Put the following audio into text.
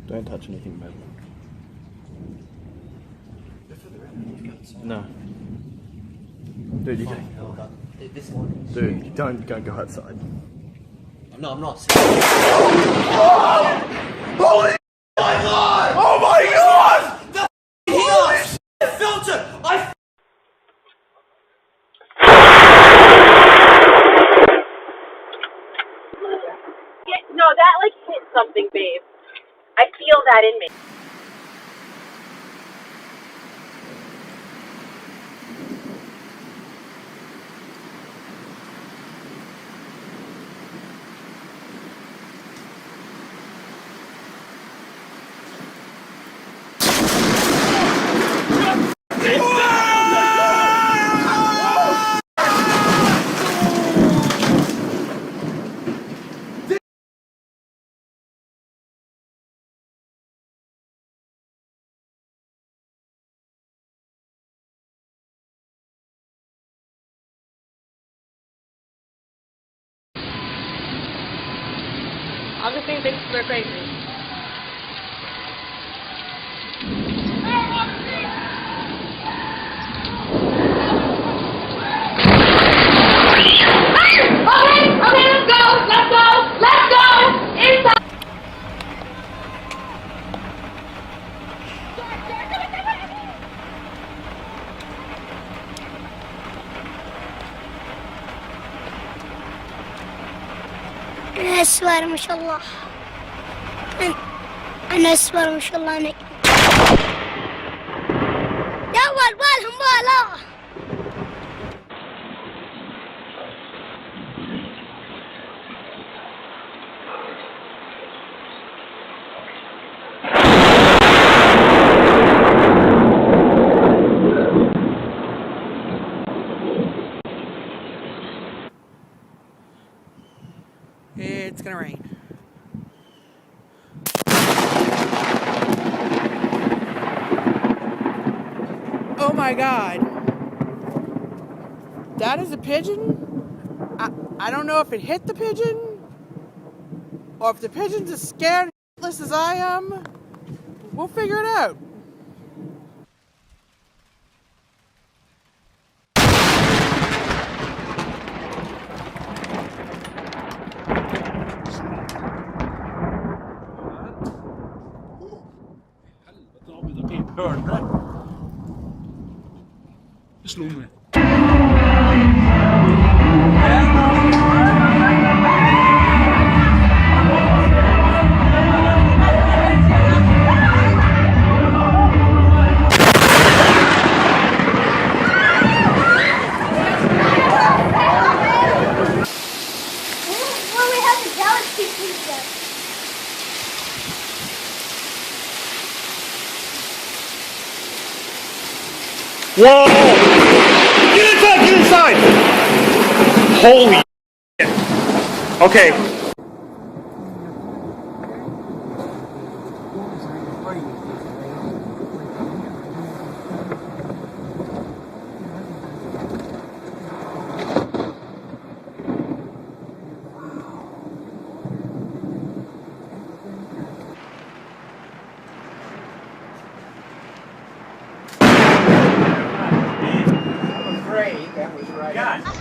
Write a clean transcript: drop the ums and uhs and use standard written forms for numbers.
Don't touch anything metal. No. Dude, you can. This one. Dude, don't go outside. I'm not. Holy my god! Oh my god! The filter! No, that like hit something, babe. I feel that in me. Augustine thinks we're crazy. Okay, let's go! Inside! أسوار ما شاء الله. أنا أسوار ما شاء الله. أنا يا ولد بالهم بالا. It's gonna rain. Oh my god. That is a pigeon? I don't know if it hit the pigeon or if the pigeon's as scared as I am. We'll figure it out. Det slog mig. Well, we have the galaxy pizza. Whoa! Get inside! Holy shit. Okay. That was right.